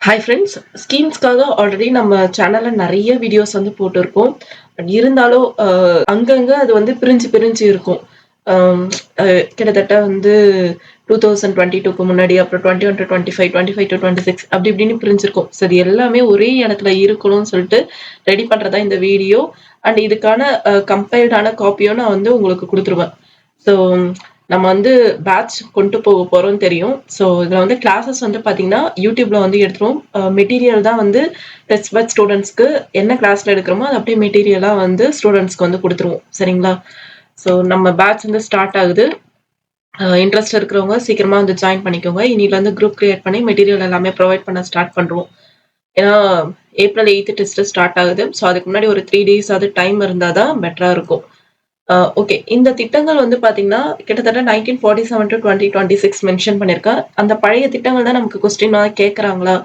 Hi friends, ஸ்கீம்ஸ்க்காக already நம்ம சேனல்ல நெறைய வீடியோஸ் வந்து போட்டிருக்கோம். பட் இருந்தாலும் அங்கங்க அது வந்து பிரிஞ்சு பிரிஞ்சு இருக்கும். அம் அ கிட்டத்தட்ட வந்து 2022க்கு முன்னாடி, அப்புறம் 21 to 25, 25 to 26 அப்படி இப்படின்னு பிரிஞ்சிருக்கும். ஸோ இது எல்லாமே ஒரே இடத்துல இருக்கணும்னு சொல்லிட்டு ரெடி பண்றது தான் இந்த வீடியோ. அண்ட் இதுக்கான கம்பைல்டான காப்பியும் நான் வந்து உங்களுக்கு குடுத்துருவேன். ஸோ நம்ம வந்து பேட்ச் கொண்டு போக போறோம்னு தெரியும். ஸோ இதுல வந்து கிளாஸஸ் வந்து பார்த்தீங்கன்னா, YouTubeல வந்து எடுத்துருவோம். மெட்டீரியல் தான் வந்து டெஸ்ட் பேட்ச் ஸ்டூடண்ட்ஸ்க்கு என்ன கிளாஸ்ல எடுக்கிறோமோ, அது அப்படியே மெட்டீரியலா வந்து ஸ்டூடண்ட்ஸ்க்கு வந்து குடுத்துருவோம். சரிங்களா? ஸோ நம்ம பேட்ச் வந்து ஸ்டார்ட் ஆகுது. இன்ட்ரெஸ்ட் இருக்கிறவங்க சீக்கிரமா வந்து ஜாயின் பண்ணிக்கோங்க. இன்னிலிருந்து குரூப் கிரியேட் பண்ணி மெட்டீரியல் எல்லாமே ப்ரொவைட் பண்ண ஸ்டார்ட் பண்றோம். ஏன்னா, ஏப்ரல் 8 டெஸ்ட் ஸ்டார்ட் ஆகுது. ஸோ அதுக்கு முன்னாடி ஒரு 3 டேஸாவது டைம் இருந்தா தான் பெட்டரா இருக்கும். ஓகே. இந்த திட்டங்கள் வந்து பார்த்தீங்கன்னா, கிட்டத்தட்ட 1947 டூ 2026 மென்ஷன் பண்ணியிருக்கேன். அந்த பழைய திட்டங்கள் தான் நமக்கு கொஸ்டினா கேட்கறாங்களா?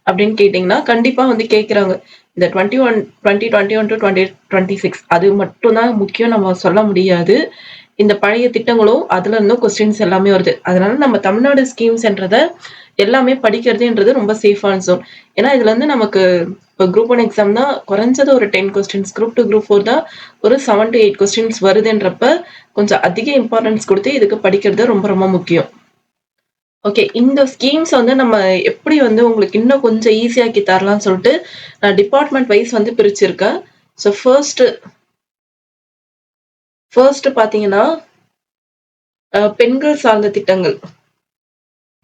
அப்படின்னு கேட்டீங்கன்னா, கண்டிப்பா வந்து கேட்கறாங்க. இந்த 2021 டூ 2026 அது மட்டும் தான் முக்கியம் நம்ம சொல்ல முடியாது. இந்த பழைய திட்டங்களும், அதுல இருந்தும் கொஸ்டின்ஸ் எல்லாமே வருது. அதனால நம்ம தமிழ்நாடு ஸ்கீம்ஸ்ன்றத எல்லாமே படிக்கிறதுன்றது ரொம்ப சேஃபான ஜோன். ஏன்னா, இதுல இருந்து நமக்கு இப்ப குரூப் 1 எக்ஸாம்னா குறைஞ்சது ஒரு 10 கொஸ்டின்ஸ், குரூப் 2, குரூப் 4 தான் ஒரு 7 to 8 கொஸ்டின்ஸ் வருதுன்றப்ப, கொஞ்சம் அதிக இம்பார்ட்டன்ஸ் குடுத்து இதுக்கு படிக்கிறது ரொம்ப ரொம்ப முக்கியம். ஓகே. இந்த ஸ்கீம்ஸ் வந்து நம்ம எப்படி வந்து உங்களுக்கு இன்னும் கொஞ்சம் ஈஸியாக்கி தரலாம்னு சொல்லிட்டு, நான் டிபார்ட்மெண்ட் வைஸ் வந்து பிரிச்சிருக்கேன். ஸோ ஃபர்ஸ்ட் பார்த்தீங்கன்னா, பெண்கள் சார்ந்த திட்டங்கள்.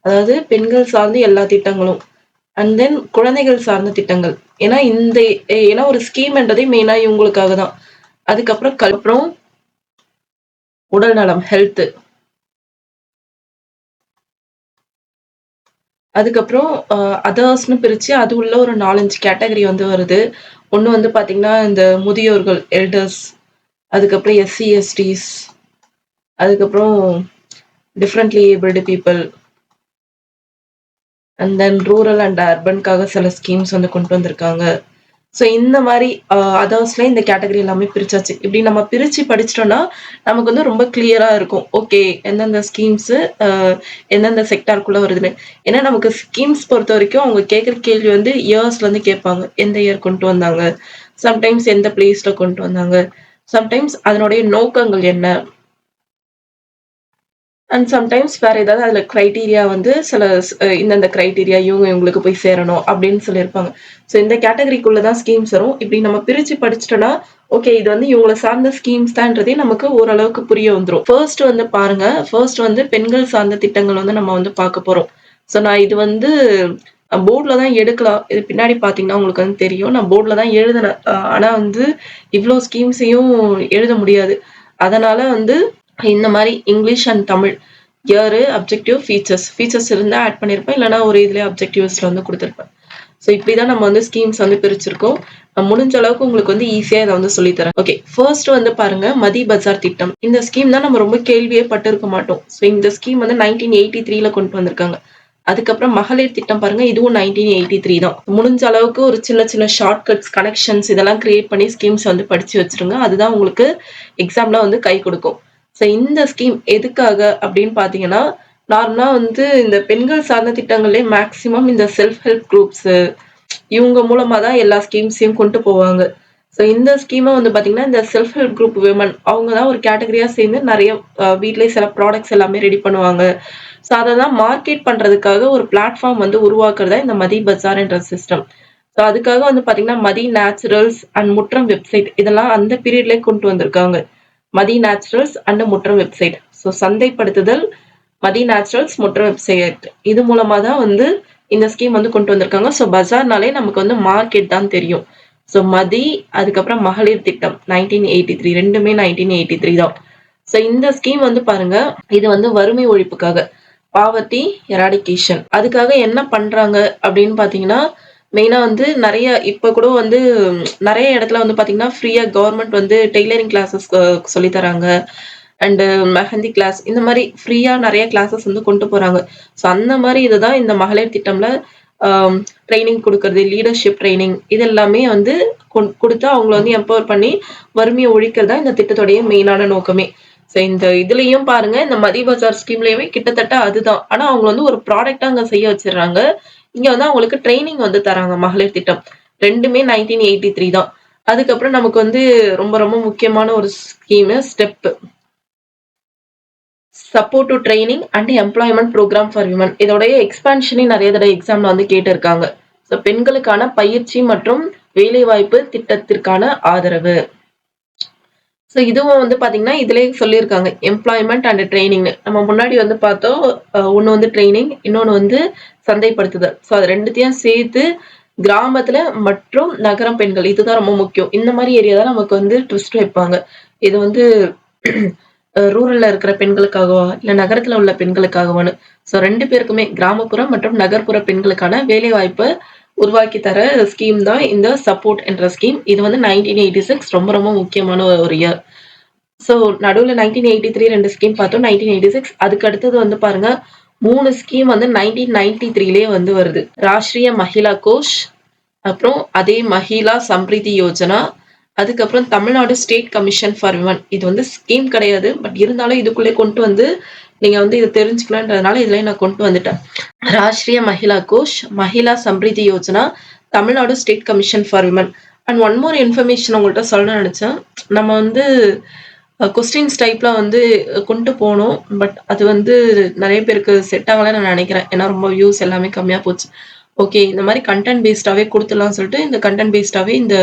அதாவது பெண்கள் சார்ந்த எல்லா திட்டங்களும். அண்ட் தென் குழந்தைகள் சார்ந்த திட்டங்கள். ஏன்னா ஒரு ஸ்கீம்ன்றதே மெயினா இவங்களுக்காக தான். அதுக்கப்புறம் உடல் நலம், ஹெல்த். அதுக்கப்புறம் அதர்ஸ்ன்னு பிரிச்சு அது உள்ள ஒரு 4, 5 கேட்டகரி வந்து வருது. ஒண்ணு வந்து பார்த்தீங்கன்னா, இந்த முதியோர்கள், எல்டர்ஸ். அதுக்கப்புறம் எஸ்சி, எஸ்டிஸ். அதுக்கப்புறம் differently abled people. And then rural and அர்பன்க்காக சில ஸ்கீம்ஸ் வந்து கொண்டு வந்திருக்காங்க. ஸோ இந்த மாரி அதர்ஸ்ல இந்த கேட்டகரி எல்லாமே பிரிச்சாச்சு. இப்படி நம்ம பிரிச்சு படிச்சுட்டோம்னா, நமக்கு வந்து ரொம்ப கிளியரா இருக்கும். ஓகே, எந்தெந்த ஸ்கீம்ஸு அ எந்தெந்த செக்டார்க்குள்ள வருதுன்னு. ஏன்னா நமக்கு ஸ்கீம்ஸ் பொறுத்தவரைக்கும் அவங்க கேட்குற கேள்வி வந்து இயர்ஸ்லேருந்து கேட்பாங்க. எந்த இயர் கொண்டு வந்தாங்க? சம்டைம்ஸ் எந்த பிளேஸ்ல கொண்டு வந்தாங்க? சம்டைம்ஸ் அதனுடைய நோக்கங்கள் என்ன? அண்ட் சம்டைம்ஸ் வேற ஏதாவது அதுல கிரைட்டீரியா வந்து சில இந்தந்த கிரைட்டீரியா இவங்களுக்கு போய் சேரணும் அப்படின்னு சொல்லியிருப்பாங்க. ஸோ இந்த கேட்டகரிக்குள்ள தான் ஸ்கீம்ஸ் வரும். இப்படி நம்ம பிரிச்சு படிச்சுட்டோம்னா, ஓகே இது வந்து இவங்கள சார்ந்த ஸ்கீம்ஸ் தான்றதே நமக்கு ஓரளவுக்கு புரிய வந்துரும். ஃபர்ஸ்ட் வந்து பாருங்க, ஃபர்ஸ்ட் வந்து பெண்கள் சார்ந்த திட்டங்கள் வந்து நம்ம வந்து பார்க்க போறோம். ஸோ நான் இது வந்து போர்ட்ல தான் எடுக்கலாம். இது பின்னாடி பார்த்தீங்கன்னா உங்களுக்கு வந்து தெரியும். நான் போர்ட்ல தான் எழுதினேன். ஆனா வந்து இவ்ளோ ஸ்கீம்ஸையும் எழுத முடியாது. அதனால வந்து இந்த மாரி English and Tamil year, objective, features இருந்தா ஆட் பண்ணியிருப்பேன். இல்லன்னா ஒரு இதுலயே அப்ஜெக்டிவ்ஸ்ல வந்து குடுத்திருப்பேன். ஸோ இப்படிதான் நம்ம வந்து ஸ்கீம்ஸ் வந்து பிரிச்சிருக்கோம். முடிஞ்ச அளவுக்கு உங்களுக்கு வந்து ஈஸியா இத வந்து சொல்லி தரேன். ஓகே. ஃபர்ஸ்ட் வந்து பாருங்க மதி பஜார் திட்டம். இந்த ஸ்கீம் தான் நம்ம ரொம்ப கேள்வியே பட்டிருக்க மாட்டோம். ஸோ இந்த ஸ்கீம் வந்து 1983ல கொண்டு வந்திருக்காங்க. அதுக்கப்புறம் மகளிர் திட்டம் பாருங்க. இதுவும் 1983 தான். முடிஞ்ச அளவுக்கு ஒரு சின்ன சின்ன ஷார்ட்கட்ஸ், கனெக்ஷன்ஸ் இதெல்லாம் கிரியேட் பண்ணி ஸ்கீம்ஸ் வந்து படிச்சு வச்சுருங்க. அதுதான் உங்களுக்கு எக்ஸாம்ல வந்து கை குடுக்கும். ஸோ இந்த ஸ்கீம் எதுக்காக அப்படின்னு பார்த்தீங்கன்னா, நார்மலா வந்து இந்த பெண்கள் சார்ந்த திட்டங்கள்லயே மேக்ஸிமம் இந்த செல்ஃப் ஹெல்ப் குரூப்ஸு இவங்க மூலமா தான் எல்லா ஸ்கீம்ஸையும் கொண்டு போவாங்க. ஸோ இந்த ஸ்கீம வந்து பார்த்தீங்கன்னா, இந்த செல்ஃப் ஹெல்ப் குரூப் விமன் அவங்க தான் ஒரு கேட்டகரியா சேர்ந்து நெறைய வீட்லயே சில ப்ராடக்ட்ஸ் எல்லாமே ரெடி பண்ணுவாங்க. ஸோ அததான் மார்க்கெட் பண்றதுக்காக ஒரு பிளாட்ஃபார்ம் வந்து உருவாக்குறது தான் இந்த மதி பஜார் என்ற சிஸ்டம். ஸோ அதுக்காக வந்து பார்த்தீங்கன்னா, மதி நேச்சுரல்ஸ் அண்ட் முற்றம் வெப்சைட் இதெல்லாம் அந்த பீரியட்லயே கொண்டு வந்திருக்காங்க. மதி நேச்சுரல்ஸ் அண்ட் முற்றம் வெப்சைட். ஸோ சந்தைப்படுத்துதல், மதி நேச்சுரல்ஸ், முற்றம் வெப்சைட். இது மூலமா தான் வந்து இந்த ஸ்கீம் வந்து கொண்டு வந்திருக்காங்க. ஸோ பஜார்னாலே நமக்கு வந்து மார்க்கெட் தான் தெரியும். ஸோ மதி, அதுக்கப்புறம் மகளிர் திட்டம் 1983 2மே 1983 தான். ஸோ இந்த ஸ்கீம் வந்து பாருங்க, இது வந்து வறுமை ஒழிப்புக்காக. Poverty eradication. அதுக்காக என்ன பண்றாங்க அப்படின்னு பார்த்தீங்கன்னா, மெயினா வந்து இப்ப கூட வந்து நெறைய இடத்துல வந்து பார்த்தீங்கன்னா, ஃப்ரீயா கவர்மெண்ட் வந்து டெய்லரிங் கிளாஸஸ் சொல்லி தராங்க. அண்ட் மெஹந்தி கிளாஸ் இந்த மாரி ஃப்ரீயா நெறைய கிளாஸஸ் வந்து கொண்டு போறாங்க. ஸோ அந்த மாரி இதுதான் இந்த மகளிர் திட்டம்ல அ ட்ரெய்னிங் குடுக்கறது, லீடர்ஷிப் ட்ரெய்னிங் இது எல்லாமே வந்து குடுத்து அவங்கள வந்து எம்பவர் பண்ணி வறுமைய ஒழிக்கிறது தான் இந்த திட்டத்துடைய மெயினான நோக்கமே. ஸோ இந்த இதுலயும் பாருங்க, இந்த மதி பஜார் ஸ்கீம்லயுமே கிட்டத்தட்ட அதுதான். ஆனா அவங்க வந்து ஒரு ப்ராடக்ட்டா அங்க செய்ய வச்சுர்றாங்க. இங்க வந்து அவங்களுக்கு ட்ரெய்னிங் வந்து தராங்க மகளிர் திட்டம். 2மே 1983 தான். அதுக்கப்புறம் நமக்கு வந்து ரொம்ப ரொம்ப முக்கியமான ஒரு scheme step. Support to training and employment program for women. இதோடைய எக்ஸ்பான்ஷனே நெறைய தடவ எக்ஸாம்ல வந்து கேட்டிருக்காங்க. ஸோ பெண்களுக்கான பயிற்சி மற்றும் வேலைவாய்ப்பு திட்டத்திற்கான ஆதரவு. ஸோ இதுவும் வந்து பார்த்தீங்கன்னா, இதிலேயே சொல்லியிருக்காங்க. எம்ப்ளாய்மென்ட் அண்ட் ட்ரெய்னிங்ன்னு. நம்ம முன்னாடி வந்து பார்த்தோம். ஒண்ணு வந்து ட்ரெய்னிங், இன்னொன்னு வந்து சந்தைப்படுத்துதல். ஸோ அது 2த்தையும் சேர்த்து கிராமத்துல மற்றும் நகரம் பெண்கள் இதுதான் ரொம்ப முக்கியம். இந்த மாரி ஏரியா தான் நமக்கு வந்து ட்விஸ்ட் வைப்பாங்க. இது வந்து ரூரல்ல இருக்கிற பெண்களுக்காகவா? இல்ல நகரத்துல உள்ள பெண்களுக்காகவான்னு. ஸோ 2 பேருக்குமே கிராமப்புறம் மற்றும் நகர்ப்புற பெண்களுக்கான வேலைவாய்ப்ப உருவாக்கி தர ஸ்கீம் தான் இந்த சப்போர்ட் என்ற ஸ்கீம். இது வந்து 1986 ரொம்ப ரொம்ப முக்கியமான ஒரு இயர். ஸோ நடுவுல 1983 2 ஸ்கீம் பார்த்தோம். 1986 அதுக்கு அடுத்தது வந்து பாருங்க 3 ஸ்கீம் வந்து 1993லயே வந்து வருது. ராஷ்டிரிய மஹிளா கோஷ், அப்புறம் அதே மஹிளா சம்ரிதி யோஜனா, அதுக்கப்புறம் Tamil Nadu state commission for women. இது வந்து ஸ்கீம் கிடையாது. பட் இருந்தாலும் இதுக்குள்ளே கொண்டு வந்து நீங்க வந்து இத தெரிஞ்சுக்கலான்றதுனால இதுலயே நான் கொண்டு வந்துட்டேன். Rashtriya Mahila Ghosh, Mahila Samriddhi Yojana, Tamil Nadu state commission for women. And one more information உங்கள்ட்ட சொல்லணும்னு நெனச்சேன். நம்ம வந்து கொஸ்டின்ஸ் டைப்ல வந்து கொண்டு போனோம். பட் அது வந்து நெறைய பேருக்கு செட் ஆகலன்னு நான் நெனைக்கிறேன். ஏன்னா ரொம்ப வியூஸ் எல்லாமே கம்மியா போச்சு. ஓகே. இந்த மாரி கன்டென்ட் பேஸ்டாவே குடுத்துடலாம்னு சொல்லிட்டு இந்த கன்டென்ட் பேஸ்டாவே இந்த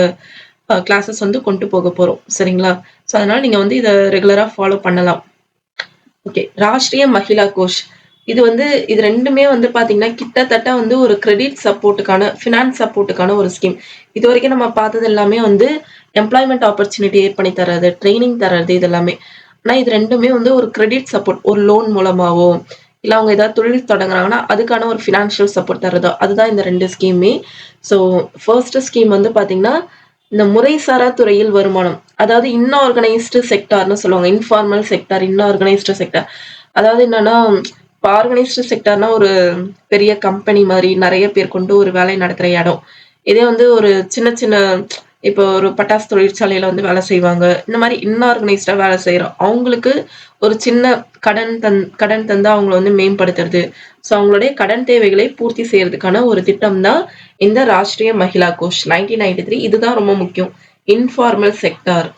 கிளாஸஸ் வந்து கொண்டு போக போறோம். சரிங்களா? ஸோ அதனால நீங்க வந்து இத ரெகுலரா ஃபாலோ பண்ணலாம். ஓகே. ராஷ்டிரிய மஹிளா கோஷ். இது வந்து இது 2மே வந்து பார்த்தீங்கன்னா, கிட்டத்தட்ட வந்து ஒரு கிரெடிட் சப்போர்ட்டுக்கான, ஃபினான்ஸ் சப்போர்ட்டுக்கான ஒரு ஸ்கீம். இதுவரைக்கும் நம்ம பார்த்தது எல்லாமே வந்து எம்ப்ளாய்மென்ட் ஆப்பர்ச்சுனிட்டி பண்ணி தர்றது, ட்ரெய்னிங் தர்றது இது எல்லாமே. ஆனா இது 2மே வந்து ஒரு கிரெடிட் சப்போர்ட். ஒரு லோன் மூலமாவோ, இல்ல அவங்க ஏதாவது தொழில் தொடங்குறாங்கன்னா, அதுக்கான ஒரு ஃபினான்ஷியல் சப்போர்ட் தர்றதோ, அதுதான் இந்த 2 ஸ்கீமுமே. ஸோ ஃபர்ஸ்ட் ஸ்கீம் வந்து பார்த்தீங்கன்னா, இந்த முறைசாரா துறையில் வருமானம். அதாவது இன்ஆர்கனைஸ்டு செக்டார்ன்னு சொல்லுவாங்க. Informal sector, unorganised sector. அதாவது என்னன்னா, இப்ப ஆர்கனைஸ்டு செக்டார்னா ஒரு பெரிய கம்பெனி மாரி நெறைய பேர் கொண்டு ஒரு வேலை நடத்துற இடம். இதே வந்து ஒரு சின்ன சின்ன இப்போ ஒரு பட்டாசு தொழிற்சாலையில வந்து வேலை செய்வாங்க. இந்த மாரி இன்ஆர்கனைஸ்டா வேலை செய்றோம். அவங்களுக்கு ஒரு சின்ன கடன் தந்து அவங்கள வந்து மேம்படுத்துறது. ஸோ அவங்களுடைய கடன் தேவைகளை பூர்த்தி செய்றதுக்கான ஒரு திட்டம் தான் இந்த ராஷ்டிரிய மஹிளா கோஷ் 1993. இதுதான் ரொம்ப முக்கியம். Informal sector.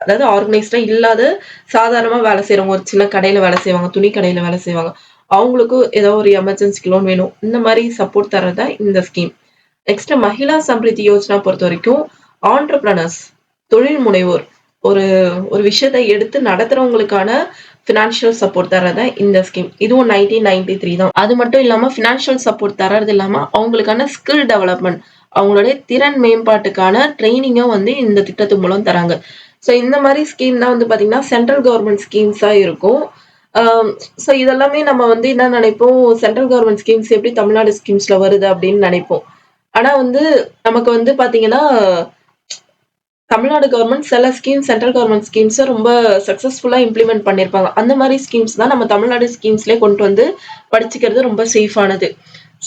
அதாவது ஆர்கனைஸ்டா இல்லாத சாதாரணமா வேலை செய்றவங்க. ஒரு சின்ன கடையில வேலை செய்வாங்க. துணி கடையில வேலை செய்வாங்க. அவங்களுக்கும் ஏதோ ஒரு எமர்ஜென்சிக்கு லோன் வேணும். இந்த மாரி சப்போர்ட் தர்றது தான் இந்த ஸ்கீம். நெக்ஸ்ட் மஹிளா சம்ரிதி யோஜனா பொறுத்தவரைக்கும் ஆன்டர்பிரனர்ஸ், தொழில் முனைவோர். ஒரு ஒரு விஷயத்த எடுத்து நடத்துறவங்களுக்கான ஃபினான்ஷியல் சப்போர்ட் தர்றது தான் இந்த ஸ்கீம். இதுவும் 1993 தான். அது மட்டும் இல்லாம ஃபினான்ஷியல் சப்போர்ட் தர்றது இல்லாம அவங்களுக்கான ஸ்கில் டெவலப்மென்ட், அவங்களுடைய திறன் மேம்பாட்டுக்கான ட்ரெய்னிங்கும் வந்து இந்த திட்டத்து மூலம் தராங்க. ஸோ இந்த மாரி ஸ்கீம் தான் வந்து பார்த்தீங்கன்னா, சென்ட்ரல் கவர்ன்மெண்ட் ஸ்கீம்ஸா இருக்கும். ஆம், ஸோ இதெல்லாமே நம்ம வந்து என்ன நெனைப்போம், சென்ட்ரல் கவர்ன்மெண்ட் ஸ்கீம்ஸ் எப்படி தமிழ்நாடு ஸ்கீம்ஸ்ல வருது அப்படின்னு நெனைப்போம். ஆனா வந்து நமக்கு வந்து பார்த்தீங்கன்னா, தமிழ்நாடு கவர்ன்மெண்ட் சில ஸ்கீம் சென்ட்ரல் கவர்ன்மெண்ட் ஸ்கீம்ஸ ரொம்ப சக்சஸ்ஃபுல்லா இம்ப்ளிமெண்ட் பண்ணியிருப்பாங்க. அந்த மாரி ஸ்கீம்ஸ் தான் நம்ம தமிழ்நாடு ஸ்கீம்ஸ்லயே கொண்டு வந்து படிச்சுக்கிறது ரொம்ப சேஃபானது.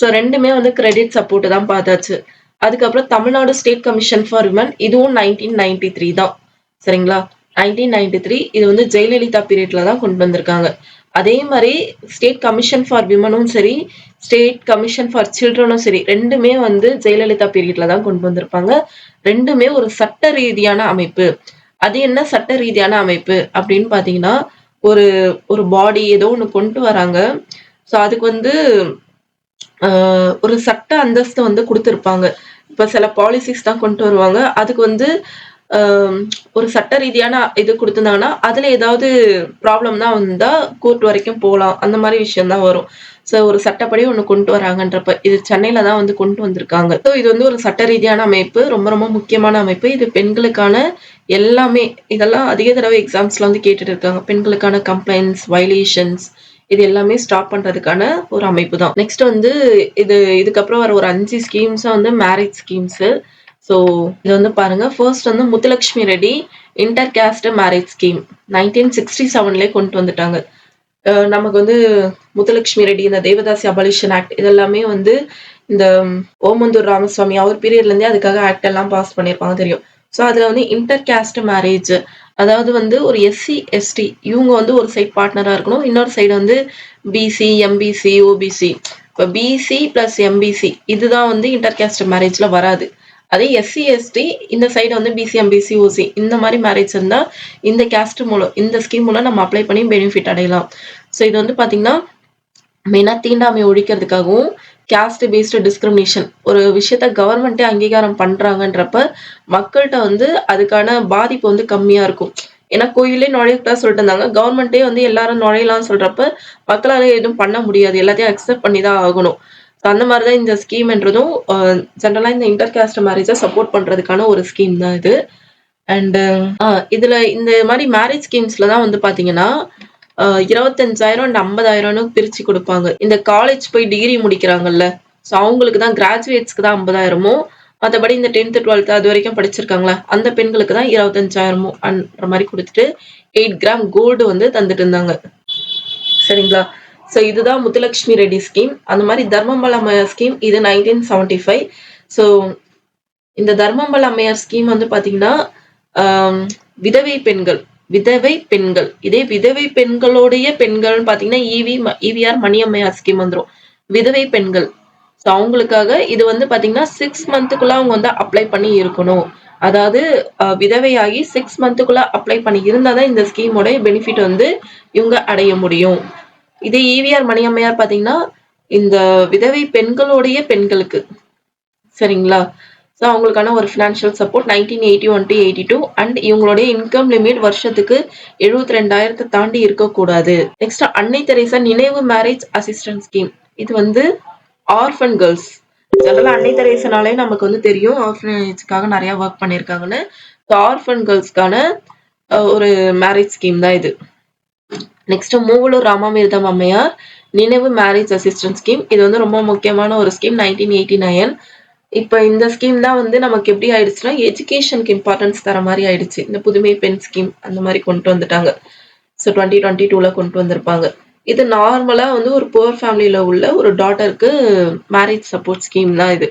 ஸோ 2மே வந்து கிரெடிட் சப்போர்ட் தான் பார்த்தாச்சு. அதுக்கப்புறம் Tamil Nadu state commission for women இதுவும் 1993 தான். சரிங்களா? 1993 இது வந்து ஜெயலலிதா பீரியட்ல தான் கொண்டு வந்திருக்காங்க. அதே மாரி ஸ்டேட் கமிஷன் ஃபார் விமனும் சரி, ஸ்டேட் கமிஷன் ஃபார் சில்ட்ரனும் சரி 2மே வந்து ஜெயலலிதா பீரியட்ல தான் கொண்டு வந்திருப்பாங்க. 2மே ஒரு சட்ட ரீதியான அமைப்பு. அது என்ன சட்ட ரீதியான அமைப்பு அப்படின்னு பார்த்தீங்கன்னா, ஒரு ஒரு பாடி ஏதோ ஒண்ணு கொண்டு வராங்க. ஸோ அதுக்கு வந்து அ ஒரு சட்ட அந்தஸ்து வந்து குடுத்திருப்பாங்க. இப்ப சில பாலிசிஸ் தான் கொண்டு வருவாங்க. அதுக்கு வந்து அ ஒரு சட்ட ரீதியான இது குடுத்திருந்தாங்கன்னா, அதுல ஏதாவது ப்ராப்ளம்னா வந்தா கோர்ட் வரைக்கும் போலாம். அந்த மாரி விஷயம் தான் வரும். ஸோ ஒரு சட்டப்படி ஒண்ணு கொண்டு வராங்கன்றப்ப, இது சென்னையில தான் வந்து கொண்டு வந்திருக்காங்க. ஸோ இது வந்து ஒரு சட்ட ரீதியான அமைப்பு. ரொம்ப ரொம்ப முக்கியமான அமைப்பு. இது பெண்களுக்கான எல்லாமே இதெல்லாம் அதிக தடவை எக்ஸாம்ஸ்ல வந்து கேட்டுட்டு இருக்காங்க. பெண்களுக்கான கம்ப்ளைண்ட்ஸ், வயலேஷன்ஸ் இது எல்லாமே ஸ்டாப் பண்றதுக்கான ஒரு அமைப்பு தான். நெக்ஸ்ட் வந்து இதுக்கப்புறம் வர ஒரு 5 ஸ்கீம்ஸும் வந்து மேரேஜ் ஸ்கீம்ஸு. ஸோ இது வந்து பாருங்க. ஃபர்ஸ்ட் வந்து Muthulakshmi Reddy inter caste marriage scheme 1967லயே கொண்டு வந்துட்டாங்க. நமக்கு வந்து முத்துலட்சுமி ரெட்டி, இந்த தேவதாசி அபாலிஷன் ஆக்ட் இதெல்லாமே வந்து இந்த ஓமந்தூர் ராமசாமி அவர் பீரியட்ல இருந்தே அதுக்காக ஆக்ட் எல்லாம் பாஸ் பண்ணியிருப்பாங்க தெரியும். ஸோ அதுல வந்து இன்டர் காஸ்ட் மேரேஜ் அதாவது வந்து ஒரு எஸ்சி, எஸ்டி இவங்க வந்து ஒரு சைடு பார்ட்னரா இருக்கணும். இன்னொரு சைடு வந்து பிசி, எம்பிசி, ஓபிசி இப்போ பிசி பிளஸ் எம்பிசி இதுதான் வந்து இன்டர் கேஸ்ட் மேரேஜ்ல வராது. அதே எஸ்சி எஸ்டி இந்த சைடு வந்து பிசி எம்பிசி ஓசி இந்த மாதிரி மேரேஜ் இருந்தா இந்த கேஸ்ட் மூலம் இந்த ஸ்கீம் மூலம் நம்ம அப்ளை பண்ணி பெனிஃபிட் அடையலாம். ஸோ இது வந்து பாத்தீங்கன்னா மெயினா தீண்டாமை ஒழிக்கிறதுக்காகவும் கேஸ்ட் பேஸ்டு டிஸ்கிரிமினேஷன் ஒரு விஷயத்த கவர்மெண்ட்டே அங்கீகாரம் பண்றாங்கன்றப்ப மக்கள்கிட்ட வந்து அதுக்கான பாதிப்பு வந்து கம்மியா இருக்கும். ஏன்னா கோயிலே நுழையக்கூடாது சொல்லிட்டு இருந்தாங்க. கவர்மெண்ட்டே வந்து எல்லாரும் நுழையலாம்னு சொல்றப்ப மக்களால எதுவும் பண்ண முடியாது. எல்லாத்தையும் அக்செப்ட் பண்ணி தான் ஆகணும். அந்த மாதிரி தான் இந்த ஸ்கீம்ன்றதும் ஜென்ரலா இந்த இன்டர் காஸ்ட் மேரேஜை சப்போர்ட் பண்றதுக்கான ஒரு ஸ்கீம் தான் இது. அண்ட் இதுல இந்த மாதிரி மேரேஜ் ஸ்கீம்ஸ்ல தான் வந்து பாத்தீங்கன்னா 25,000 அண்ட் 50,000ன்னு பிரிச்சு கொடுப்பாங்க. இந்த காலேஜ் போய் டிகிரி முடிக்கிறாங்கல்ல, ஸோ அவங்களுக்கு தான் கிராஜுவேட்ஸ்க்கு தான் 50,000மும் மற்றபடி இந்த 10th 12th அது வரைக்கும் படிச்சிருக்காங்களா அந்த பெண்களுக்கு தான் 25,000மும் அன்ற மாதிரி கொடுத்துட்டு 8 கிராம் கோல்டு வந்து தந்துட்டு இருந்தாங்க. சரிங்களா? ஸோ இதுதான் முத்துலட்சுமி ரெட்டி ஸ்கீம். அந்த மாதிரி தர்மம்பல அம்மையார் ஸ்கீம் இது 1975. ஸோ இந்த தர்மம்பல அம்மையார் ஸ்கீம் வந்து பாத்தீங்கன்னா விதவை பெண்கள் இதே விதவை பெண்களுடைய பெண்கள்னு பாத்தீங்கன்னா இவிஆர் மணியம்மையார் ஸ்கீம் வந்துடும். விதவை பெண்கள் ஸோ அவங்களுக்காக இது வந்து பாத்தீங்கன்னா 6 மந்த்துக்குள்ள அவங்க வந்து அப்ளை பண்ணி இருக்கணும். அதாவது விதவையாகி 6 மந்த்துக்குள்ள அப்ளை பண்ணி இருந்தாதான் இந்த ஸ்கீமோட பெனிஃபிட் வந்து இவங்க அடைய முடியும். இதே இவிஆர் மணியம்மையார் பாத்தீங்கன்னா இந்த விதவை பெண்களுடைய பெண்களுக்கு சரிங்களா? ஸோ அவங்களுக்கான ஒரு ஃபினான்ஷியல் சப்போர்ட் 1981 to 82 அண்ட் இவங்களுடைய இன்கம் லிமிட் வருஷத்துக்கு 72,000 தாண்டி இருக்கக்கூடாது. நெக்ஸ்ட் அன்னை தெரேசா நினைவு மேரேஜ் அசிஸ்டன்ட் ஸ்கீம். இது வந்து ஆர்ஃபன் கேர்ள்ஸ். ஜெனரலா அன்னை தெரேசனாலே நமக்கு வந்து தெரியும் ஆர்ஃபனேஜ்க்காக நிறைய ஒர்க் பண்ணியிருக்காங்கன்னு. ஆர்ஃபன் கேர்ள்ஸ்க்கான ஒரு மேரேஜ் ஸ்கீம் தான் இது. நெக்ஸ்ட் மூவலூர் ராமாமிர்தம் அம்மையார் நினைவு மேரேஜ் அசிஸ்டன்ட் ஸ்கீம். இது வந்து ரொம்ப முக்கியமான ஒரு ஸ்கீம் 1989. இப்ப இந்த ஸ்கீம் தான் வந்து நமக்கு எப்படி ஆயிடுச்சுன்னா எஜுகேஷனுக்கு இம்பார்ட்டன்ஸ் தர மாதிரி ஆயிடுச்சு. இந்த புதுமை பெண் ஸ்கீம் அந்த மாதிரி கொண்டு வந்துட்டாங்க. ஸோ 2022ல கொண்டு வந்திருப்பாங்க. இது நார்மலா வந்து ஒரு புவர் ஃபேமிலியில உள்ள ஒரு டாட்டருக்கு மேரேஜ் சப்போர்ட் ஸ்கீம் தான் இது.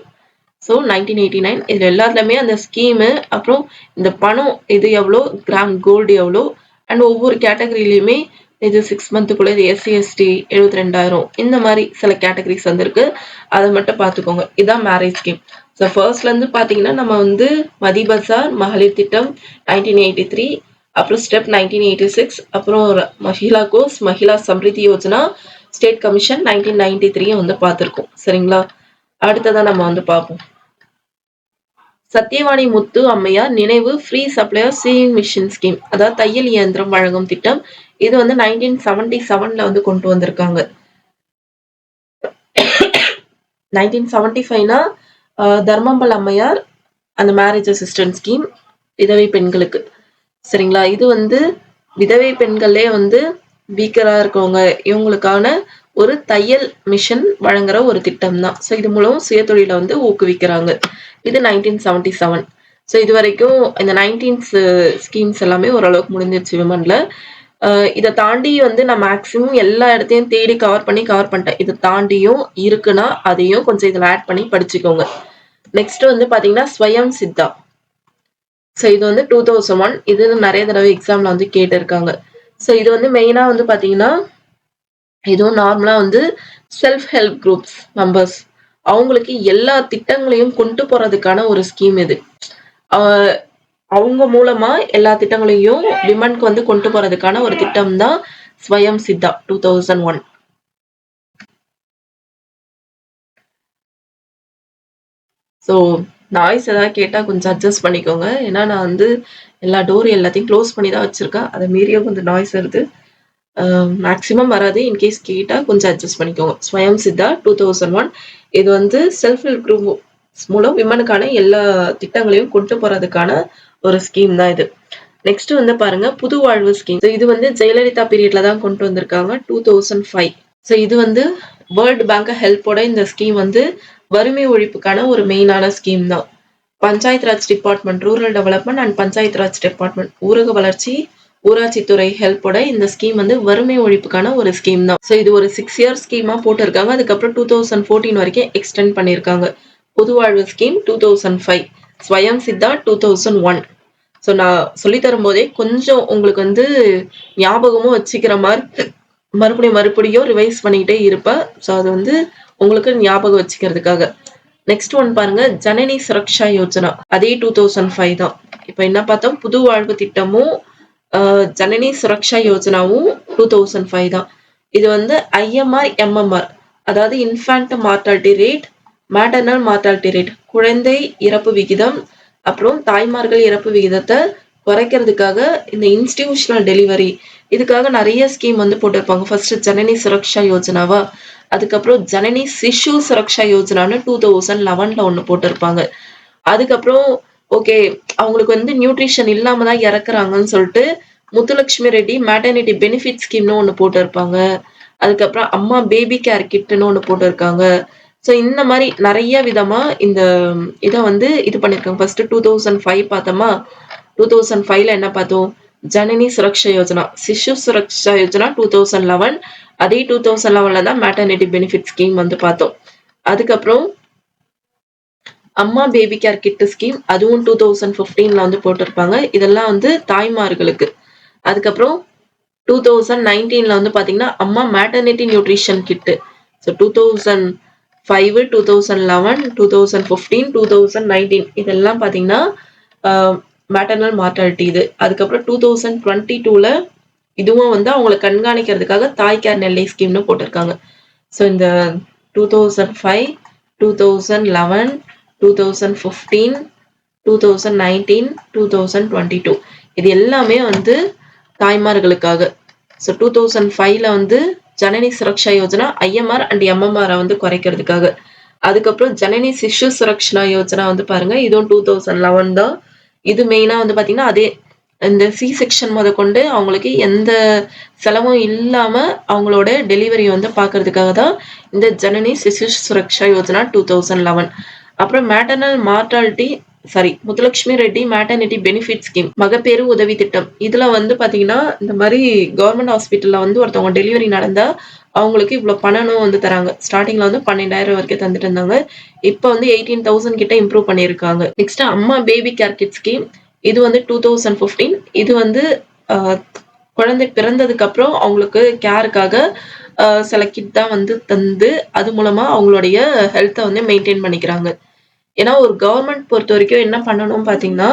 ஸோ 1989 இது எல்லாத்துலயுமே அந்த ஸ்கீமு அப்புறம் இந்த பணம் இது எவ்வளோ கிராம் கோல்டு எவ்வளோ அண்ட் ஒவ்வொரு கேட்டகரியிலையுமே இது 6 மந்த்துக்குள்ள இது எஸ்சி எஸ்டி 72,000 இந்த மாதிரி சில கேட்டகரிஸ் வந்திருக்கு. அதை மட்டும் பார்த்துக்கோங்க. இதான் மேரேஜ் ஸ்கீம். ஸோ ஃபர்ஸ்ட்ல இருந்து பாத்தீங்கன்னா நம்ம வந்து மதி பசார் மகளிர் திட்டம் 1983 அப்புறம் ஸ்டெப் 1986 அப்புறம் மஹிளா கோஸ் மஹிளா சம்ரிதி யோஜனா ஸ்டேட் கமிஷன் 1993 வந்து பார்த்திருக்கோம். சரிங்களா? அடுத்ததான் நம்ம வந்து பார்ப்போம். சத்தியவாணி முத்து அம்மையார் நினைவு free supplier seeing machine scheme. அதாவது தையல் இயந்திரம் வழங்கும் திட்டம். இது வந்து 1977ல வந்து கொண்டு வந்திருக்காங்க. 1975னா தர்மம்பல் அம்மையார் அந்த மேரேஜ் அசிஸ்டன்ட் ஸ்கீம் விதவை பெண்களுக்கு. சரிங்களா? இது வந்து விதவை பெண்களே வந்து வீக்கரா இருக்கவங்க இவங்களுக்கான ஒரு தையல் மிஷின் வழங்குற ஒரு திட்டம் தான். ஸோ இது மூலம் சுயதொழிலை வந்து ஊக்குவிக்கிறாங்க. இது 1977. ஸோ இது வரைக்கும் இந்த 19th ஸ்கீம்ஸ் எல்லாமே ஓரளவுக்கு முடிஞ்சிருச்சு விமன்ல. இதை தாண்டி வந்து நான் மேக்சிமம் எல்லா இடத்தையும் தேடி கவர் பண்ணிட்டேன். இதை தாண்டியும் இருக்குன்னா அதையும் கொஞ்சம் இதில் ஆட் பண்ணி படிச்சுக்கோங்க. நெக்ஸ்ட் வந்து பாத்தீங்கன்னா ஸ்வயம் சித்தா. ஸோ இது வந்து 2001. இது நிறைய தடவை எக்ஸாம்ல வந்து கேட்டிருக்காங்க. ஸோ இது வந்து மெயினா வந்து பாத்தீங்கன்னா இதுவும் நார்மலா வந்து செல்ஃப் ஹெல்ப் குரூப்ஸ் மெம்பர்ஸ் அவங்களுக்கு எல்லா திட்டங்களையும் கொண்டு போறதுக்கான ஒரு ஸ்கீம் இது. அவங்க மூலமா எல்லா திட்டங்களையும் விமனுக்கு வந்து கொண்டு போறதுக்கான ஒரு திட்டம் தான் ஸ்வயம் சித்தா 2001. ஸோ நாய்ஸ் ஏதாவது கேட்டா கொஞ்சம் அட்ஜஸ்ட் பண்ணிக்கோங்க. ஏன்னா நான் வந்து எல்லா டோர் எல்லாத்தையும் க்ளோஸ் பண்ணி தான் வச்சிருக்கேன். அதை மீறியும் கொஞ்சம் நாய்ஸ் வருது. மேக்சிமம் வராது. இன்கேஸ் கேட்டா கொஞ்சம் அட்ஜஸ்ட் பண்ணிக்கோங்க. ஸ்வயம் சித்தா 2001. இது வந்து செல்ஃப் ஹெல்ப் குரூப் மூலம் விமனுக்கான எல்லா திட்டங்களையும் கொண்டு போறதுக்கான ஒரு ஸ்கீம் தான் இது. நெக்ஸ்ட் வந்து பாருங்க புது வாழ்வு ஸ்கீம். இது வந்து ஜெயலலிதா பீரியட்ல தான் கொண்டு வந்திருக்காங்க 2005. ஸோ இது வந்து வேர்ல்டு பேங்க் ஹெல்ப்போட இந்த ஸ்கீம் வந்து வறுமை ஒழிப்புக்கான ஒரு மெயினான ஸ்கீம் தான். Panchayat Raj department rural development and panchayat Raj department ஊரக வளர்ச்சி ஊராட்சித்துறை ஹெல்ப்போட இந்த ஸ்கீம் வந்து வறுமை ஒழிப்புக்கான ஒரு ஸ்கீம் தான். ஸோ இது ஒரு 6 year ஸ்கீமா போட்டிருக்காங்க. அதுக்கப்புறம் 2014 வரைக்கும் எக்ஸ்டெண்ட் பண்ணியிருக்காங்க. புது வாழ்வு ஸ்கீம் 2005. ஸ்வயம் சித்தா 2001. ஸோ நான் சொல்லி தரும் போதே கொஞ்சம் உங்களுக்கு வந்து ஞாபகமும் வச்சுக்கிற மாதிரி மறுபடியும் ரிவைஸ் பண்ணிக்கிட்டே இருப்பேன். ஸோ அது வந்து உங்களுக்கு ஞாபகம் வச்சுக்கிறதுக்காக. நெக்ஸ்ட் ஒன் பாருங்க, ஜனனி சுரக்ஷா யோஜனா. அதே 2005 தான். இப்ப என்ன பார்த்தோம், புது வாழ்வு திட்டமும் ஜனனி சுரக்ஷா யோஜனாவும் 2005 தான். இது வந்து ஐஎம்ஆர், எம்எம்ஆர், அதாவது infant mortality rate, maternal mortality rate, குழந்தை இறப்பு விகிதம், அப்புறம் தாய்மார்கள் இறப்பு விகிதத்தை குறைக்கிறதுக்காக இந்த இன்ஸ்டிடியூஷனல் டெலிவரி, இதுக்காக நிறைய ஸ்கீம் வந்து போட்டிருப்பாங்க. ஃபர்ஸ்ட் ஜனனி சுரக்ஷா யோஜனாவா, அதுக்கப்புறம் ஜனனி சிசு சுரக்ஷா யோஜனான்னு 2011ல ஒண்ணு போட்டிருப்பாங்க. அதுக்கப்புறம் ஓகே, அவங்களுக்கு வந்து நியூட்ரிஷன் இல்லாம தான் இறக்குறாங்கன்னு சொல்லிட்டு முத்துலட்சுமி ரெட்டி மேட்டர்னிட்டி பெனிஃபிட் ஸ்கீம்னு ஒண்ணு போட்டிருப்பாங்க. அதுக்கப்புறம் அம்மா பேபி கேர் கிட்னு ஒண்ணு போட்டிருக்காங்க. ஸோ இந்த மாதிரி நிறைய விதமா இந்த இதை வந்து இது பண்ணியிருக்காங்க. ஃபர்ஸ்ட் 2005 பார்த்தோமா, 2005ல என்ன பார்த்தோம், ஜனனி சுரக்ஷா யோஜனா, சிசு சுரக்ஷா யோஜனா 2011, அதே 2011ல தான் மேட்டர்னிட்டி பெனிஃபிட் ஸ்கீம் வந்து பார்த்தோம். அதுக்கப்புறம் அம்மா பேபி கேர் கிட் ஸ்கீம், அதுவும் 2015ல வந்து போட்டிருப்பாங்க. இதெல்லாம் வந்து தாய்மார்களுக்கு. அதுக்கப்புறம் 2019ல வந்து பாத்தீங்கன்னா அம்மா மேட்டர்னிட்டி நியூட்ரிஷன் கிட். ஸோ 2005, 2011, 2015, 2019 இதெல்லாம் பாத்தீங்கன்னா மேட்டர்னல் மார்டாலிட்டி இது. அதுக்கப்புறம் 2022ல இதுவும் வந்து அவங்களை கண்காணிக்கிறதுக்காக தாய் கேர் நெல்லை ஸ்கீம்னு போட்டிருக்காங்க. ஸோ இந்த 2005, 2011, 2015, 2019, 2022 இது எல்லாமே வந்து தாய்மார்களுக்காக. ஸோ 2005ல வந்து ஜனனி சுரக்ஷா யோஜனா ஐஎம்ஆர் அண்ட் எம்எம்ஆரை வந்து குறைக்கிறதுக்காக. அதுக்கப்புறம் ஜனனி சிசு சுரக்ஷா யோஜனா வந்து பாருங்க, இதுவும் 2011 தான். இது மெயினா வந்து பாத்தீங்கன்னா அதே இந்த சி செக்ஷன் முத கொண்டு அவங்களுக்கு எந்த செலவும் இல்லாம அவங்களோட டெலிவரி வந்து பாக்குறதுக்காக தான் இந்த ஜனனி சிசு சுரக்ஷா யோஜனா 2011. அப்புறம் maternal mortality Muthulakshmi Reddy maternity benefit scheme, மகப்பேறு உதவி திட்டம். இதுல வந்து பாத்தீங்கன்னா இந்த மாதிரி கவர்மெண்ட் ஹாஸ்பிட்டல்ல வந்து ஒருத்தவங்க டெலிவரி நடந்தா அவங்களுக்கு இவ்வளவு பணமும் வந்து தராங்க. ஸ்டார்டிங்ல வந்து 12,000 வரைக்கும் தந்துட்டு இருந்தாங்க. இப்ப வந்து 18,000 கிட்ட இம்ப்ரூவ் பண்ணிருக்காங்க. நெக்ஸ்ட் அம்மா பேபி கேர் கிட் ஸ்கீம், இது வந்து 2015. இது வந்து குழந்தை பிறந்ததுக்கு அப்புறம் அவங்களுக்கு கேருக்காக சில கிட் தான் வந்து தந்து அது மூலமா அவங்களுடைய ஹெல்த்தை வந்து மெயின்டைன் பண்ணிக்கிறாங்க. ஏன்னா ஒரு கவர்மெண்ட் பொறுத்த வரைக்கும் என்ன பண்ணணும் பாத்தீங்கன்னா,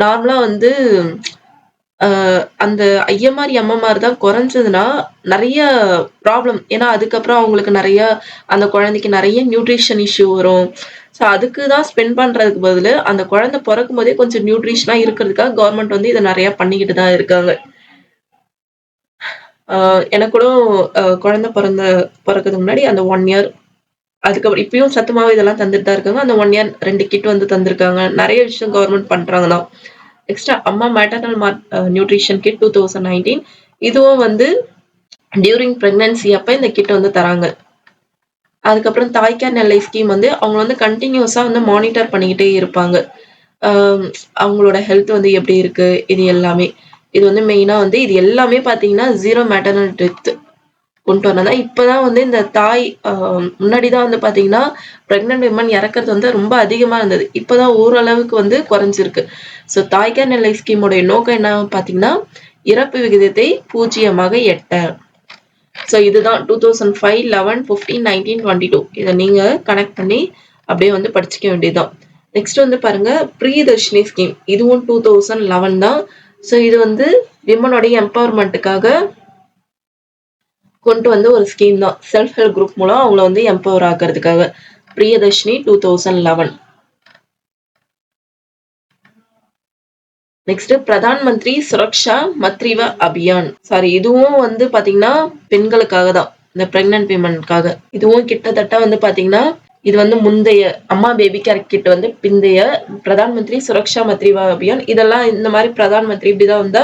நார்மலா வந்து அந்த ஐஎம்ஆர், எம்எம்ஆர் தான் குறைஞ்சதுன்னா நிறைய ப்ராப்ளம். ஏன்னா அதுக்கப்புறம் அவங்களுக்கு நிறைய அந்த குழந்தைக்கு நிறைய நியூட்ரிஷன் இஷ்யூ வரும். ஸோ அதுக்கு தான் ஸ்பெண்ட் பண்றதுக்கு பதிலு அந்த குழந்தை பிறக்கும் போதே கொஞ்சம் நியூட்ரிஷனா இருக்கிறதுக்காக கவர்மெண்ட் வந்து இதை நிறைய பண்ணிக்கிட்டு தான் இருக்காங்க. எனக்கு கூட குழந்தை பிறக்கிறதுக்கு முன்னாடி அந்த 1 இயர், அதுக்கப்புறம் இப்பயும் சத்து மாவு இதெல்லாம் தந்துட்டு தான் இருக்காங்க. அந்த 1 இயர் 2 கிட் வந்து தந்திருக்காங்க. நிறைய விஷயம் கவர்மெண்ட் பண்றாங்க தான். நெக்ஸ்ட் அம்மா மேட்டர்னல் நியூட்ரிஷன் கிட் 2019. இதுவும் வந்து டியூரிங் பிரெக்னன்சி அப்ப இந்த கிட் வந்து தராங்க. அதுக்கப்புறம் தாய் கேர் நெல்லை ஸ்கீம் வந்து அவங்க வந்து கண்டினியூஸா வந்து மானிட்டர் பண்ணிக்கிட்டே இருப்பாங்க. அவங்களோட ஹெல்த் வந்து எப்படி இருக்கு இது எல்லாமே. இது வந்து மெயினா வந்து இது எல்லாமே பாத்தீங்கன்னா 0 மேட்டர்னல் டெத் கொண்டு வரணும். இப்பதான் வந்து இந்த தாய் முன்னாடிதான் வந்து பாத்தீங்கன்னா பிரெக்னன்ட் விமன் இறக்குறது வந்து ரொம்ப அதிகமா இருந்தது. இப்பதான் ஓரளவுக்கு வந்து குறைஞ்சிருக்கு. ஸோ தாய் கேர் நெல்லை ஸ்கீமோட நோக்கம் என்ன பாத்தீங்கன்னா இறப்பு விகிதத்தை 0 எட்ட. ஸோ இதுதான் 2005, 11, 15, 19, 22 இதை நீங்க கனெக்ட் பண்ணி அப்படியே வந்து படிச்சுக்க வேண்டியதுதான். நெக்ஸ்ட் வந்து பாருங்க பிரியதர்ஷினி ஸ்கீம், இதுவும் 2011 தான். ஸோ இது வந்து விமனோடைய எம்பவர்மெண்ட்டுக்காக கொண்டு வந்த ஒரு ஸ்கீம் தான். செல்ஃப் ஹெல்ப் குரூப் மூலம் அவங்கள வந்து எம்பவர் ஆக்குறதுக்காக. பிரியதர்ஷினி 2011. நெக்ஸ்ட் பிரதான் மந்திரி சுரக்ஷா மத்ரிவா அபியான். இதுவும் வந்து பாத்தீங்கன்னா பெண்களுக்காக தான், இந்த பிரெக்னன்ட் விமனுக்காக. இதுவும் கிட்டத்தட்ட வந்து பாத்தீங்கன்னா இது வந்து முந்தைய அம்மா பேபி கேர் கிட் வந்து பிந்தைய பிரதான் மந்திரி சுரக்ஷா மத்ரிவா அபியான். இதெல்லாம் இந்த மாதிரி பிரதான் மந்திரி இப்படிதான் வந்தா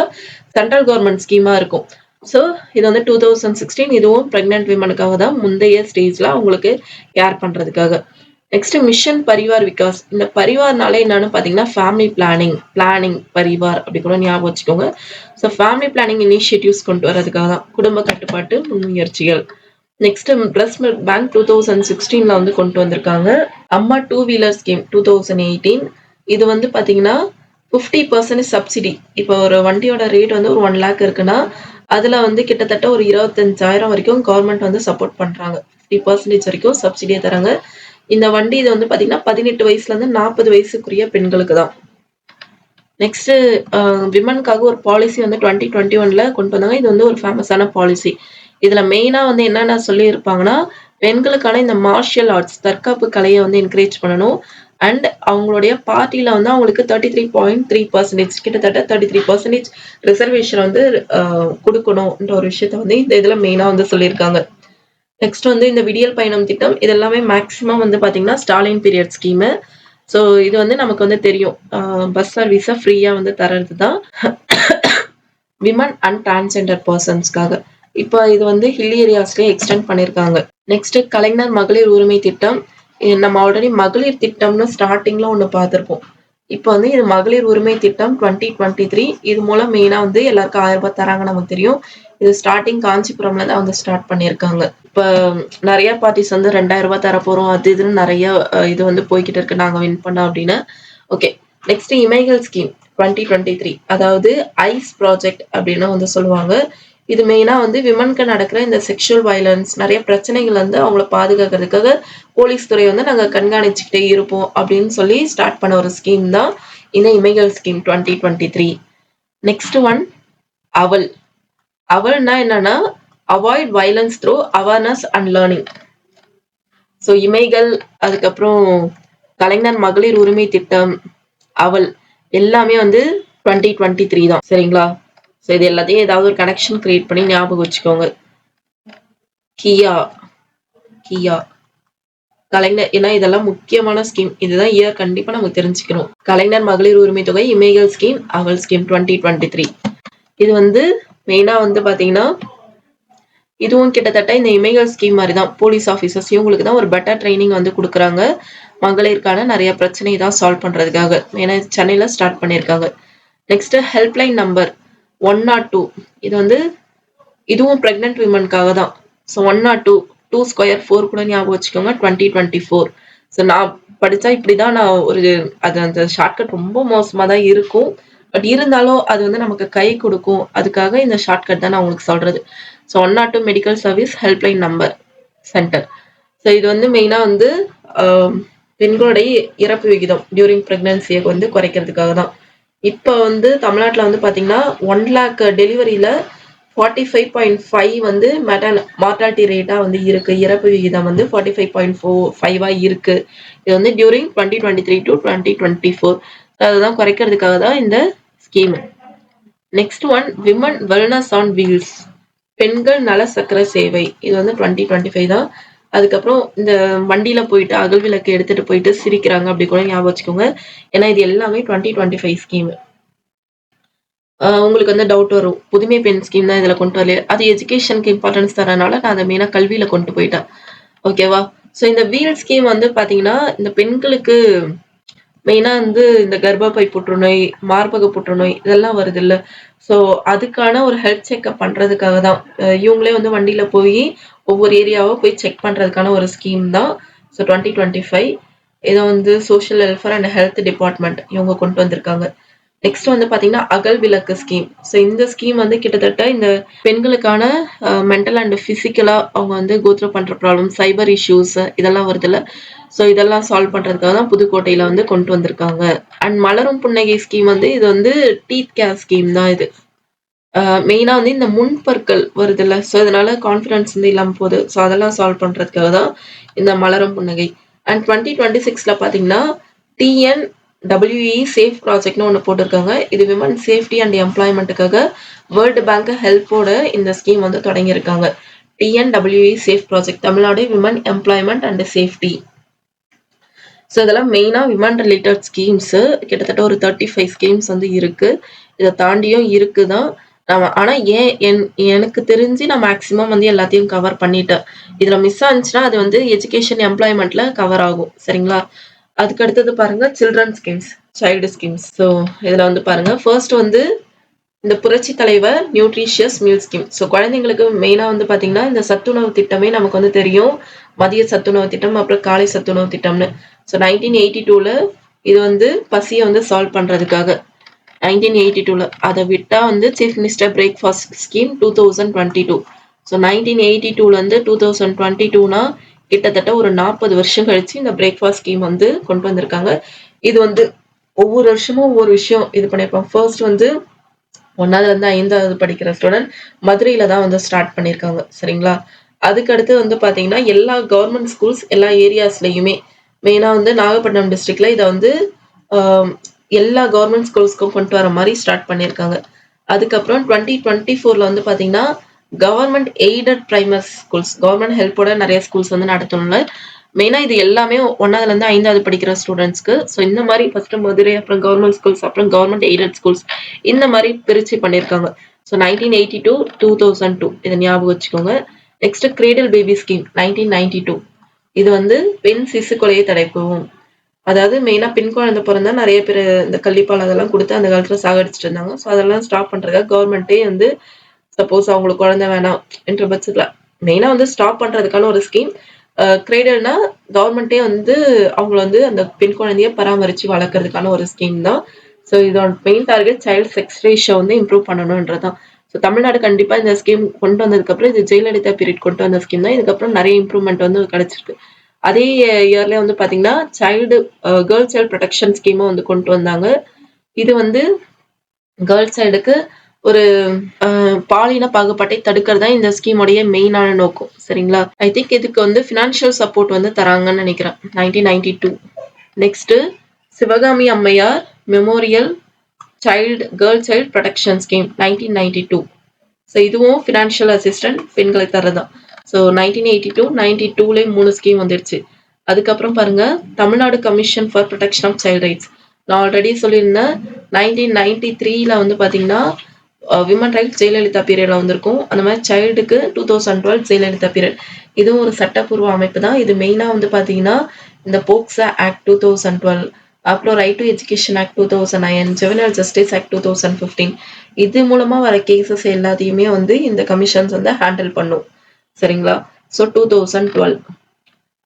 சென்ட்ரல் கவர்மெண்ட் ஸ்கீமா இருக்கும். ஸோ இது வந்து 2016. இதுவும் பிரெக்னன்ட் விமனுக்காக தான், முந்தைய ஸ்டேஜ்ல அவங்களுக்கு கேர் பண்றதுக்காக. Next mission Parivar Vikas. இந்த பரிவார்னாலே என்னன்னு பாத்தீங்கன்னா ஃபேமிலி பிளானிங் பரிவார் அப்படி கூட ஞாபகம் வச்சுக்கோங்க. ஸோ ஃபேமிலி பிளானிங் இனிஷியேட்டிவ்ஸ் கொண்டு வர்றதுக்காக தான், குடும்ப கட்டுப்பாட்டு முன்முயற்சிகள். நெக்ஸ்ட் பிரஸ்ட் மில்க் பேங்க் 2016ல வந்து கொண்டு வந்திருக்காங்க. அம்மா 2 வீலர் ஸ்கீம் 2018. இது வந்து பாத்தீங்கன்னா 50% சப்சிடி. இப்போ ஒரு வண்டியோட ரேட் வந்து ஒரு 1 lakh இருக்குன்னா அதுல வந்து கிட்டத்தட்ட ஒரு 25,000 வரைக்கும் கவர்மெண்ட் வந்து சப்போர்ட் பண்றாங்க. 3% வரைக்கும் சப்சிடியா தராங்க. இந்த வண்டி இது வந்து பாத்தீங்கன்னா 18 வயசுல இருந்து 40 வயசுக்குரிய பெண்களுக்கு தான். நெக்ஸ்ட் விமனுக்காக ஒரு பாலிசி வந்து 2021ல கொண்டு வந்தாங்க. இது வந்து ஒரு ஃபேமஸான பாலிசி. இதுல மெயினா வந்து என்னென்ன சொல்லியிருப்பாங்கன்னா, பெண்களுக்கான இந்த மார்ஷியல் ஆர்ட்ஸ் தற்காப்பு கலைய வந்து என்கரேஜ் பண்ணணும். அண்ட் அவங்களுடைய பார்ட்டில வந்து அவங்களுக்கு 33.3% கிட்டத்தட்ட 33% ரிசர்வேஷன் வந்து குடுக்கணும்ன்ற ஒரு விஷயத்த வந்து இந்த இதுல மெயினா வந்து சொல்லியிருக்காங்க. நெக்ஸ்ட் வந்து இந்த விடியல் பயணம் திட்டம் இது எல்லாமே மேக்ஸிமம் வந்து பாத்தீங்கன்னா ஸ்டாலின் பீரியட் ஸ்கீமு. ஸோ இது வந்து நமக்கு வந்து தெரியும். பஸ் சர்வீஸை ஃப்ரீயா வந்து தர்றது தான் விமன் அண்ட் டிரான்ஸ்ஜெண்டர் பர்சன்ஸ்க்காக. இப்போ இது வந்து ஹில் ஏரியாஸ்லயே எக்ஸ்டெண்ட் பண்ணியிருக்காங்க. நெக்ஸ்ட் கலைஞர் மகளிர் உரிமை திட்டம். இது நம்ம ஆல்ரெடி மகளிர் திட்டம்னு ஸ்டார்டிங்ல ஒன்று பார்த்துருப்போம். இப்போ வந்து இது மகளிர் உரிமை திட்டம் 2023. இது மூலம் மெயினா வந்து எல்லாருக்கும் 1000 ரூபாய் தராங்க நமக்கு தெரியும். இது ஸ்டார்டிங் காஞ்சிபுரம்ல தான் வந்து ஸ்டார்ட் பண்ணியிருக்காங்க. இப்போ நிறைய பார்ட்டிஸ் வந்து 2000 ரூபாய் தர போறோம் அது இதுன்னு நிறைய இது வந்து போய்கிட்டு இருக்கு நாங்க வின் பண்ணோம் அப்படின்னு. ஓகே, நெக்ஸ்ட் இமைகள் ஸ்கீம் 2023, அதாவது ஐஸ் ப்ராஜெக்ட் அப்படின்னு வந்து சொல்லுவாங்க. இது மெயினா வந்து விமனுக்கு நடக்கிற இந்த செக்ஷுவல் வயலன்ஸ் நிறைய பிரச்சனைகள் வந்து அவங்கள பாதுகாக்கிறதுக்காக போலீஸ் துறை வந்து நாங்க கண்காணிச்சுக்கிட்டே இருப்போம் அப்படின்னு சொல்லி ஸ்டார்ட் பண்ண ஒரு ஸ்கீம் தான் இந்த இமைகள் ஸ்கீம் 2023. நெக்ஸ்ட் ஒன் அவள். அவள்னா என்னன்னா avoid violence through awareness and learning. So இமைகள், அதுக்கப்புறம் கலைஞர் மகளிர் உரிமை திட்டம், அவள் எல்லாமே வந்து 2023 தான். சரிங்களா? ஸோ இது எல்லாத்தையும் ஏதாவது ஒரு கனெக்ஷன் கிரியேட் பண்ணி ஞாபகம் வச்சுக்கோங்க. கியா கலைஞர், ஏன்னா இதெல்லாம் முக்கியமான ஸ்கீம். இதுதான் இயர் கண்டிப்பா நம்ம தெரிஞ்சுக்கணும். கலைஞர் மகளிர் உரிமை தொகை, இமைகள் ஸ்கீம், அவள் ஸ்கீம் 2023. இது வந்து மெயினா வந்து பாத்தீங்கன்னா இதுவும் கிட்டத்தட்ட இந்த இமைகள் ஸ்கீம் மாதிரி தான். போலீஸ் ஆஃபீஸர்ஸ் இவங்களுக்கு தான் ஒரு பெட்டர் ட்ரைனிங் வந்து கொடுக்குறாங்க. மகளிருக்கான நிறைய பிரச்சனை தான் சால்வ் பண்றதுக்காக. ஏன்னா சென்னையில ஸ்டார்ட் பண்ணியிருக்காங்க. Next helpline number 102. இது வந்து இதுவும் பிரெக்னன்ட் விமனுக்காக தான். ஸோ 102 2² 4 கூட ஞாபகம் வச்சுக்கோங்க. 2024. ஸோ நான் படிச்சா இப்படிதான் நான் ஒரு அது அந்த ஷார்ட்கட் ரொம்ப மோசமா தான் இருக்கும். பட் இருந்தாலும் அது வந்து நமக்கு கை கொடுக்கும். அதுக்காக இந்த ஷார்ட்கட் தான் நான் உங்களுக்கு சொல்றது. So 102 medical service helpline number centre. So இது வந்து மெயினா வந்து பெண்களுடைய இறப்பு விகிதம் டியூரிங் பிரெக்னன்சியை வந்து குறைக்கிறதுக்காக தான். இப்போ வந்து தமிழ்நாட்டில் வந்து பார்த்தீங்கன்னா 1 lakh டெலிவரியில 45.5 வந்து மார்டாலிட்டி ரேட்டா வந்து இருக்கு. இறப்பு விகிதம் வந்து 45.45 இருக்கு. இது வந்து டியூரிங் 2023 to 2024. அதுதான் குறைக்கிறதுக்காக தான் இந்த scheme. Next one women wellness on wheels, பெண்கள் நல சக்கர சேவை. இது வந்து 2025 தான். அதுக்கப்புறம் இந்த வண்டியில போயிட்டு அகல் விளக்கு எடுத்துட்டு போயிட்டு சிரிக்கிறாங்க அப்படி கூட ஞாபகம் வச்சுக்கோங்க. ஏன்னா இது எல்லாமே 2025 ஸ்கீம். உங்களுக்கு வந்து டவுட் வரும், புதுமை பெண் ஸ்கீம் தான் இதுல கொண்டு வரல. அது எஜுகேஷனுக்கு இம்பார்ட்டன்ஸ் தரனால நான் அதை மெயினா கல்வியில கொண்டு போயிட்டேன். ஓகேவா? ஸோ இந்த வீல் ஸ்கீம் வந்து பாத்தீங்கன்னா இந்த பெண்களுக்கு மெயினா வந்து இந்த கர்ப்பப்பை புற்றுநோய், மார்பக புற்றுநோய் இதெல்லாம் வருது இல்ல. ஸோ அதுக்கான ஒரு ஹெல்த் செக்அப் பண்றதுக்காக தான் இவங்களே வந்து வண்டியில போய் ஒவ்வொரு ஏரியாவா போய் செக் பண்றதுக்கான ஒரு ஸ்கீம் தான். ஸோ 2025 இதை வந்து social welfare and health department இவங்க கொண்டு வந்திருக்காங்க. நெக்ஸ்ட் வந்து பாத்தீங்கன்னா அகல் விளக்கு ஸ்கீம். ஸோ இந்த ஸ்கீம் வந்து கிட்டத்தட்ட இந்த பெண்களுக்கான மென்டல் அண்ட் பிசிக்கலா அவங்க வந்து கோத்ரூ பண்ற ப்ராப்ளம், சைபர் இஷ்யூஸ் இதெல்லாம் வருதுல்ல. ஸோ இதெல்லாம் சால்வ் பண்றதுக்காக தான் புதுக்கோட்டையில வந்து கொண்டு வந்திருக்காங்க. அண்ட் மலரும் புன்னகை ஸ்கீம் வந்து இது வந்து டீத் கேர் ஸ்கீம் தான். இது மெயினா வந்து இந்த முன்பற்கள் வருதுல்ல. ஸோ இதனால கான்ஃபிடன்ஸ் வந்து இல்லாம போகுது. ஸோ அதெல்லாம் சால்வ் பண்றதுக்காக தான் இந்த மலரும் புன்னகை. அண்ட் 2026ல பாத்தீங்கன்னா TNWE சேஃப் ப்ராஜெக்ட்னு ஒன்று போட்டிருக்காங்க. இது விமன் சேஃப்டி அண்ட் எம்ப்ளாய்மெண்ட்டுக்காக வேர்ல்டு பேங்க் ஹெல்ப்போட இந்த ஸ்கீம் வந்து தொடங்கியிருக்காங்க. TNWE safe project, Tamil Nadu women employment and safety. So இதெல்லாம் மெயினா விமன் ரிலேட்டட் ஸ்கீம்ஸ். கிட்டத்தட்ட ஒரு 35 ஸ்கீம்ஸ் வந்து இருக்கு. இதை தாண்டியும் இருக்குதான். ஆனா எனக்கு தெரிஞ்சு நான் மேக்சிமம் வந்து எல்லாத்தையும் கவர் பண்ணிட்டேன். இதுல மிஸ் ஆனிச்சுன்னா அது வந்து எஜுகேஷன் எம்ப்ளாய்மெண்ட்ல கவர் ஆகும். சரிங்களா? அதுக்கு அடுத்தது பாருங்க children schemes, child schemes. So இதுல வந்து பாருங்க ஃபர்ஸ்ட் வந்து இந்த புரட்சி தலைவர் நியூட்ரிஷியஸ் மீல் ஸ்கீம். ஸோ குழந்தைங்களுக்கு மெயினா வந்து பாத்தீங்கன்னா இந்த சத்துணவு திட்டமே நமக்கு வந்து தெரியும். மதிய சத்துணவு திட்டம், அப்புறம் காலை சத்துணவு திட்டம்னு. ஸோ 1982ல இது வந்து பசியை வந்து சால்வ் பண்றதுக்காக 1982ல. அதை விட்டா வந்து chief minister breakfast scheme 2022. So 1982லேருந்து 2022னா கிட்டத்தட்ட ஒரு 40 வருஷம் கழிச்சு இந்த பிரேக்ஃபாஸ்ட் ஸ்கீம் வந்து கொண்டு வந்திருக்காங்க. இது வந்து ஒவ்வொரு வருஷமும் ஒவ்வொரு விஷயம் இது பண்ணியிருப்பாங்க. ஃபர்ஸ்ட் வந்து 1வதுலேருந்து 5வது படிக்கிற ஸ்டூடெண்ட் மதுரையில தான் வந்து ஸ்டார்ட் பண்ணியிருக்காங்க. சரிங்களா? அதுக்கடுத்து வந்து பார்த்தீங்கன்னா, எல்லா கவர்மெண்ட் ஸ்கூல்ஸ் எல்லா ஏரியாஸ்லயுமே மெயினா வந்து நாகப்பட்டினம் டிஸ்ட்ரிக்ட்ல இத வந்து அ எல்லா கவர்மெண்ட் ஸ்கூல்ஸ்க்கும் கொண்டு வர மாரி ஸ்டார்ட் பண்ணியிருக்காங்க. அதுக்கப்புறம் 2024ல வந்து பார்த்தீங்கன்னா, government aided primary schools government ஹெல்ப்போட நெறைய ஸ்கூல்ஸ் வந்து நடத்தணும்ல. மெயினா இது எல்லாமே 1வதுலேருந்து 5வது படிக்கிற ஸ்டூடண்ட்ஸ்க்கு. ஸோ இந்த மாரி ஃபர்ஸ்ட் மதுரை, அப்புறம் கவர்மெண்ட் ஸ்கூல்ஸ், அப்புறம் கவர்மெண்ட் எய்டட் ஸ்கூல்ஸ் இந்த மாரி பிரிச்சு பண்ணியிருக்காங்க. ஸோ 1982, 2002 இத ஞாபகம் வச்சுக்கோங்க. நெக்ஸ்ட் கிரேடில் பேபி ஸ்கீம் 1992 இது வந்து பெண் சிசு கொலையை தடுக்கவும். அதாவது மெயினா பெண் குழந்தை பிறந்தா நெறைய பேரு இந்த கள்ளிப்பால் அதெல்லாம் குடுத்து அந்த காலத்துல சாகடிச்சுட்டு இருந்தாங்க. ஸோ அதெல்லாம் ஸ்டாப் பண்றதுக்காக கவர்மெண்ட்டே வந்து சப்போஸ் அவங்களுக்கு குழந்தை வேணாம் என்ற பட்சத்துல மெயினா வந்து ஸ்டாப் பண்றதுக்கான ஒரு ஸ்கீம். கிரேடல்னா கவர்மெண்ட்டே வந்து அவங்கள வந்து அந்த பெண் குழந்தைய பராமரிச்சு வளர்க்கறதுக்கான ஒரு ஸ்கீம் தான். ஸோ இதோட main target child sex ratio வந்து இம்ப்ரூவ் பண்ணணும்ன்றதுதான். ஸோ தமிழ்நாடு கண்டிப்பா இந்த ஸ்கீம் கொண்டு வந்ததுக்கப்புறம் இது ஜெயலலிதா பீரியட் கொண்டு வந்த ஸ்கீம் தான். இதுக்கப்புறம் நெறைய இம்ப்ரூவ்மெண்ட் வந்து கிடைச்சிருக்கு. அதே இயர்ல வந்து பாத்தீங்கன்னா கேர்ள் சைல்டு ப்ரொடெக்ஷன் ஸ்கீமும் வந்து கொண்டு வந்தாங்க. இது வந்து கேர்ள் சைல்டுக்கு ஒரு பாலின பாகுபாட்டை தடுக்கிறது தான் இந்த ஸ்கீமோடைய மெயினான நோக்கம். சரிங்களா? ஐ திங்க் இதுக்கு வந்து ஃபினான்ஷியல் சப்போர்ட் வந்து தராங்கன்னு நினைக்கிறேன். 1992. நெக்ஸ்ட் சிவகாமி அம்மையார் memorial girl child protection scheme 1992. So இதுவும் ஃபினான்ஷியல் அசிஸ்டன்ட் பெண்களுக்கு தரதான். ஸோ 1982, 92லேயும் 3 ஸ்கீம் வந்துடுச்சு. அதுக்கப்புறம் பாருங்க Tamil Nadu commission for protection of child rights. நான் ஆல்ரெடி சொல்லியிருந்தேன் 1993ல வந்து பார்த்தீங்கன்னா விமன் ரைட்ஸ் ஜெயலலிதா பீரியட்ல வந்திருக்கும். அந்த மாதிரி சைல்டுக்கு 2012 ஜெயலலிதா பீரியட். இதுவும் ஒரு சட்டப்பூர்வ அமைப்பு தான். இது மெயினா வந்து பார்த்தீங்கன்னா இந்த போக்சா ஆக்ட் 2012, அப்புறம் right to education act 2009, juvenile justice act 2015 இது மூலமா வர கேசஸ் எல்லாத்தையுமே வந்து இந்த கமிஷன்ஸ் வந்து ஹேண்டில் பண்ணும். சரிங்களா? ஸோ 2012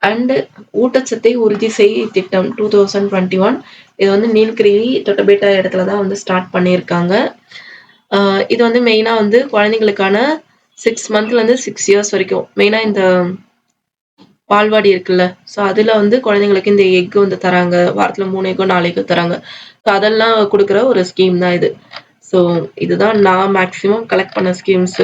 அண்ட் ஊட்டச்சத்தை உறுதி செய் திட்டம் 2021 இது வந்து நீலகிரி தொட்டபேட்டா இடத்துல தான் வந்து ஸ்டார்ட் பண்ணியிருக்காங்க. இது வந்து மெயினா வந்து குழந்தைங்களுக்கான 6 மந்த்லேருந்து 6 இயர்ஸ் வரைக்கும் மெயினா இந்த பால்வாடி இருக்குல்ல. ஸோ அதுல வந்து குழந்தைங்களுக்கு இந்த எக் வந்து தராங்க. வாரத்துல 3 எக்கோ 4 எக்கோ தராங்க. ஸோ அதெல்லாம் குடுக்குற ஒரு ஸ்கீம் தான் இது. ஸோ இதுதான் நான் மேக்ஸிமம் கலெக்ட் பண்ண ஸ்கீம்ஸ்.